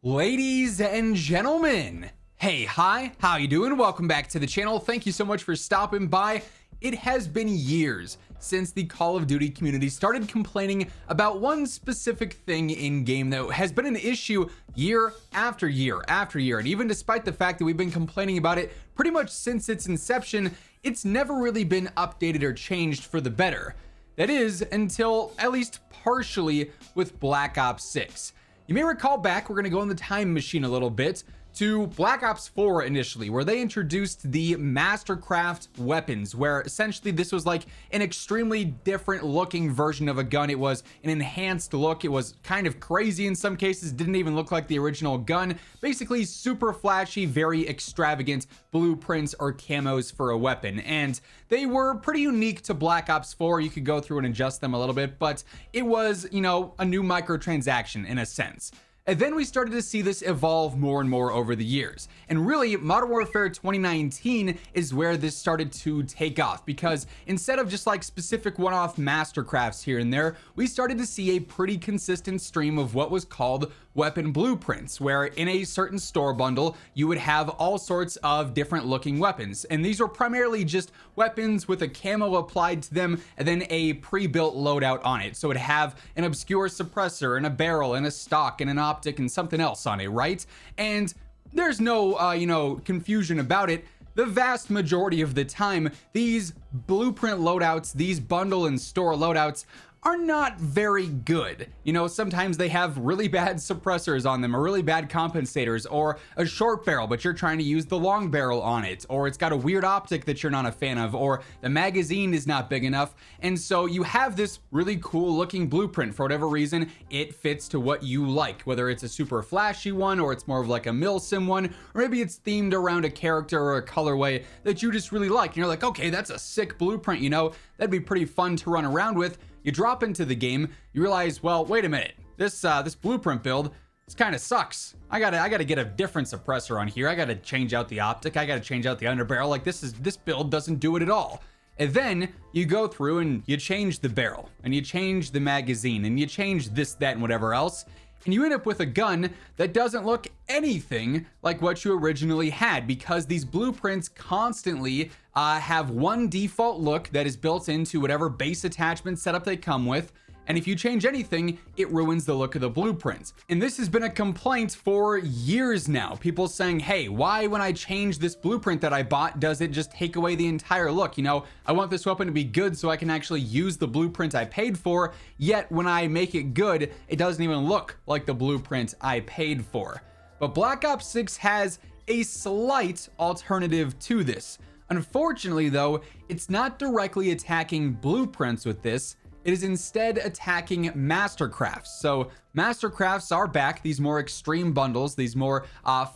Ladies and gentlemen, hey, hi, how you doing? Welcome back to the channel. Thank you so much for stopping by. It has been years since the Call of Duty community started complaining about one specific thing in game that has been an issue year after year after year. And even despite the fact that we've been complaining about it pretty much since its inception, it's never really been updated or changed for the better. That is, until at least partially with Black Ops 6. You may recall back, we're going to go in the time machine a little bit, to Black Ops 4 initially, where they introduced the Mastercraft weapons, where essentially this was like an extremely different looking version of a gun. It was an enhanced look. It was kind of crazy in some cases, didn't even look like the original gun. Basically super flashy, very extravagant blueprints or camos for a weapon. And they were pretty unique to Black Ops 4. You could go through and adjust them a little bit, but it was, you know, a new microtransaction in a sense. And then we started to see this evolve more and more over the years. And really, Modern Warfare 2019 is where this started to take off, because instead of just like specific one-off mastercrafts here and there, we started to see a pretty consistent stream of what was called weapon blueprints, where in a certain store bundle, you would have all sorts of different looking weapons. And these were primarily just weapons with a camo applied to them and then a pre-built loadout on it. So it'd have an obscure suppressor and a barrel and a stock and an optic and something else on it, right? And there's no, confusion about it. The vast majority of the time, these blueprint loadouts, these bundle and store loadouts, are not very good. You know, sometimes they have really bad suppressors on them or really bad compensators, or a short barrel but you're trying to use the long barrel on it, or it's got a weird optic that you're not a fan of, or the magazine is not big enough. And so you have this really cool looking blueprint. For whatever reason, it fits to what you like, whether it's a super flashy one or it's more of like a milsim one, or maybe it's themed around a character or a colorway that you just really like. And you're like, okay, that's a sick blueprint, you know, that'd be pretty fun to run around with. You drop into the game, you realize, well, wait a minute, this blueprint build, this kind of sucks. I gotta get a different suppressor on here. I gotta change out the optic. I gotta change out the underbarrel. Like this build doesn't do it at all. And then you go through and you change the barrel and you change the magazine and you change this, that, and whatever else. And you end up with a gun that doesn't look anything like what you originally had, because these blueprints constantly have one default look that is built into whatever base attachment setup they come with. And if you change anything, it ruins the look of the blueprints. And this has been a complaint for years now. People saying, hey, why when I change this blueprint that I bought, does it just take away the entire look? You know, I want this weapon to be good so I can actually use the blueprint I paid for. Yet when I make it good, it doesn't even look like the blueprint I paid for. But Black Ops 6 has a slight alternative to this. Unfortunately, though, it's not directly attacking blueprints with this. It is instead attacking Mastercrafts. So Mastercrafts are back, these more extreme bundles, these more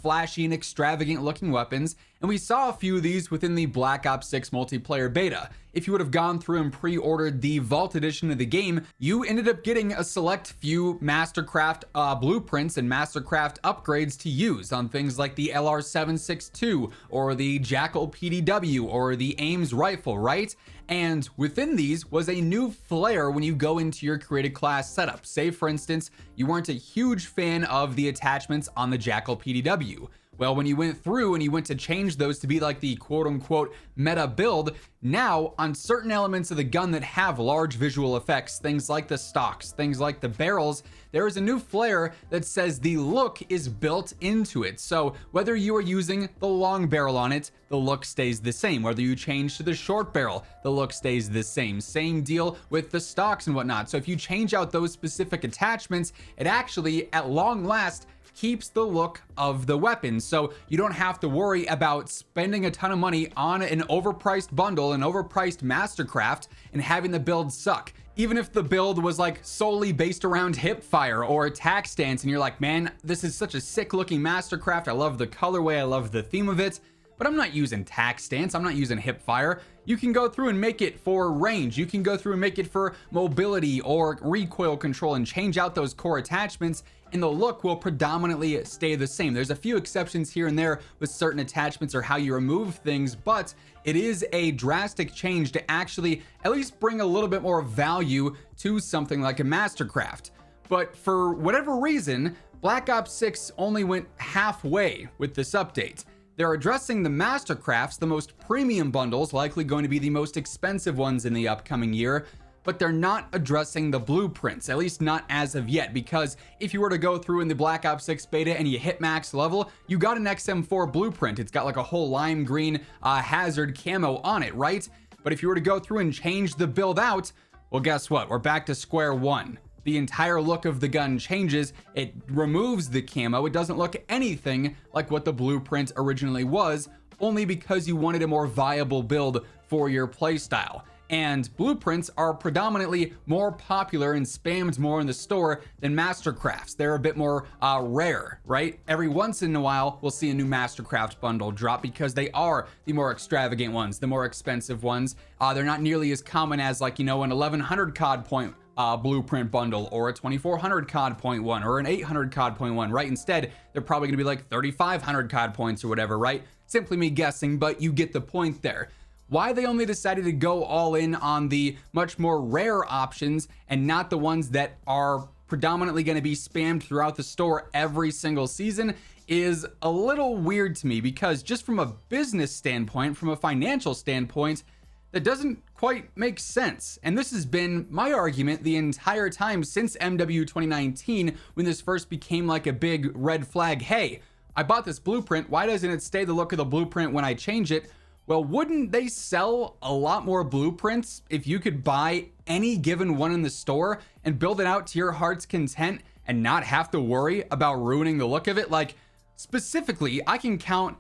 flashy and extravagant looking weapons. And we saw a few of these within the Black Ops 6 multiplayer beta. If you would have gone through and pre-ordered the Vault edition of the game, you ended up getting a select few Mastercraft blueprints and Mastercraft upgrades to use on things like the LR762 or the Jackal PDW or the Ames rifle, right? And within these was a new flare when you go into your created class setup. Say, for instance, you weren't a huge fan of the attachments on the Jackal PDW. Well, when you went through and you went to change those to be like the quote unquote meta build, now on certain elements of the gun that have large visual effects, things like the stocks, things like the barrels, there is a new flare that says the look is built into it. So whether you are using the long barrel on it, the look stays the same. Whether you change to the short barrel, the look stays the same. Same deal with the stocks and whatnot. So if you change out those specific attachments, it actually, at long last, keeps the look of the weapon. So you don't have to worry about spending a ton of money on an overpriced bundle, an overpriced Mastercraft, and having the build suck. Even if the build was like solely based around hip fire or attack stance, and you're like, man, this is such a sick looking Mastercraft. I love the colorway. I love the theme of it. But I'm not using tack stance. I'm not using hip fire. You can go through and make it for range. You can go through and make it for mobility or recoil control and change out those core attachments, and the look will predominantly stay the same. There's a few exceptions here and there with certain attachments or how you remove things, but it is a drastic change to actually at least bring a little bit more value to something like a Mastercraft. But for whatever reason, Black Ops 6 only went halfway with this update. They're addressing the Mastercrafts, the most premium bundles, likely going to be the most expensive ones in the upcoming year, but they're not addressing the blueprints, at least not as of yet, because if you were to go through in the Black Ops 6 beta and you hit max level, you got an XM4 blueprint. It's got like a whole lime green hazard camo on it, right? But if you were to go through and change the build out, well, guess what? We're back to square one. The entire look of the gun changes. It removes the camo. It doesn't look anything like what the blueprint originally was, only because you wanted a more viable build for your playstyle. And blueprints are predominantly more popular and spammed more in the store than Mastercrafts. They're a bit more rare, right? Every once in a while, we'll see a new Mastercraft bundle drop because they are the more extravagant ones, the more expensive ones. They're not nearly as common as, like, you know, an 1100 COD point blueprint bundle, or a 2400 COD point one, or an 800 COD point one, right? Instead, they're probably gonna be like 3500 COD points or whatever, right? Simply me guessing, but you get the point there. Why they only decided to go all in on the much more rare options and not the ones that are predominantly going to be spammed throughout the store every single season is a little weird to me, because just from a business standpoint, from a financial standpoint, that doesn't quite make sense. And this has been my argument the entire time since MW 2019, when this first became like a big red flag. Hey, I bought this blueprint. Why doesn't it stay the look of the blueprint when I change it? Well, wouldn't they sell a lot more blueprints if you could buy any given one in the store and build it out to your heart's content and not have to worry about ruining the look of it? Like, specifically, I can count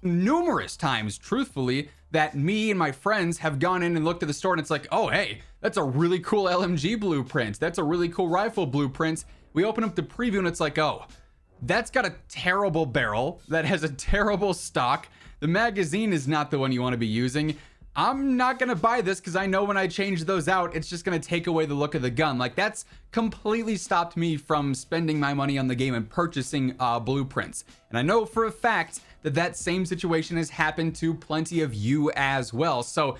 numerous times, truthfully, that me and my friends have gone in and looked at the store and it's like, oh, hey, that's a really cool LMG blueprint. That's a really cool rifle blueprint. We open up the preview and it's like, oh, that's got a terrible barrel. That has a terrible stock. The magazine is not the one you want to be using. I'm not going to buy this because I know when I change those out, it's just going to take away the look of the gun. Like, that's completely stopped me from spending my money on the game and purchasing blueprints. And I know for a fact that that same situation has happened to plenty of you as well. So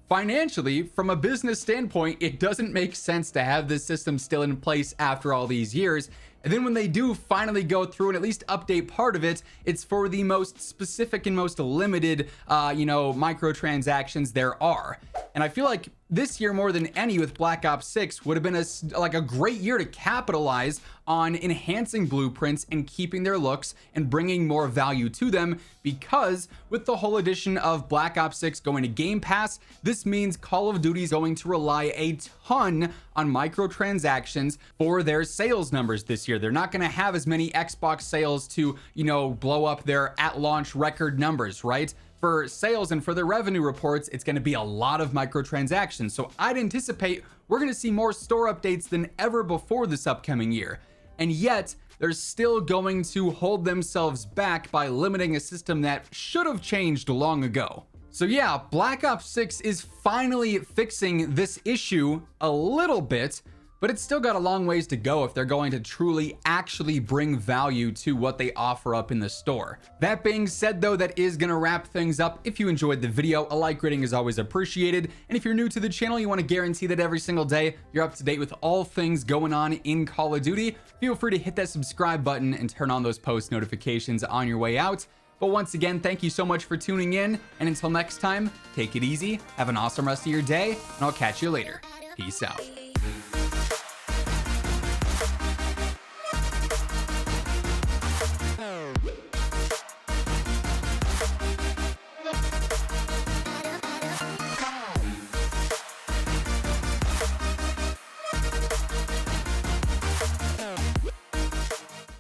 financially, from a business standpoint, it doesn't make sense to have this system still in place after all these years. And then when they do finally go through and at least update part of it, it's for the most specific and most limited, microtransactions there are. And I feel like this year, more than any, with Black Ops 6, would have been a great year to capitalize on enhancing blueprints and keeping their looks and bringing more value to them, because with the whole addition of Black Ops 6 going to Game Pass, this means Call of Duty is going to rely a ton on microtransactions for their sales numbers this year. They're not going to have as many Xbox sales to, blow up their at-launch record numbers, right? For sales and for their revenue reports, it's going to be a lot of microtransactions. So I'd anticipate we're going to see more store updates than ever before this upcoming year. And yet, they're still going to hold themselves back by limiting a system that should have changed long ago. So yeah, Black Ops 6 is finally fixing this issue a little bit, but it's still got a long ways to go if they're going to truly actually bring value to what they offer up in the store. That being said, though, that is going to wrap things up. If you enjoyed the video, a like rating is always appreciated. And if you're new to the channel, you want to guarantee that every single day you're up to date with all things going on in Call of Duty, feel free to hit that subscribe button and turn on those post notifications on your way out. But once again, thank you so much for tuning in. And until next time, take it easy, have an awesome rest of your day, and I'll catch you later. Peace out.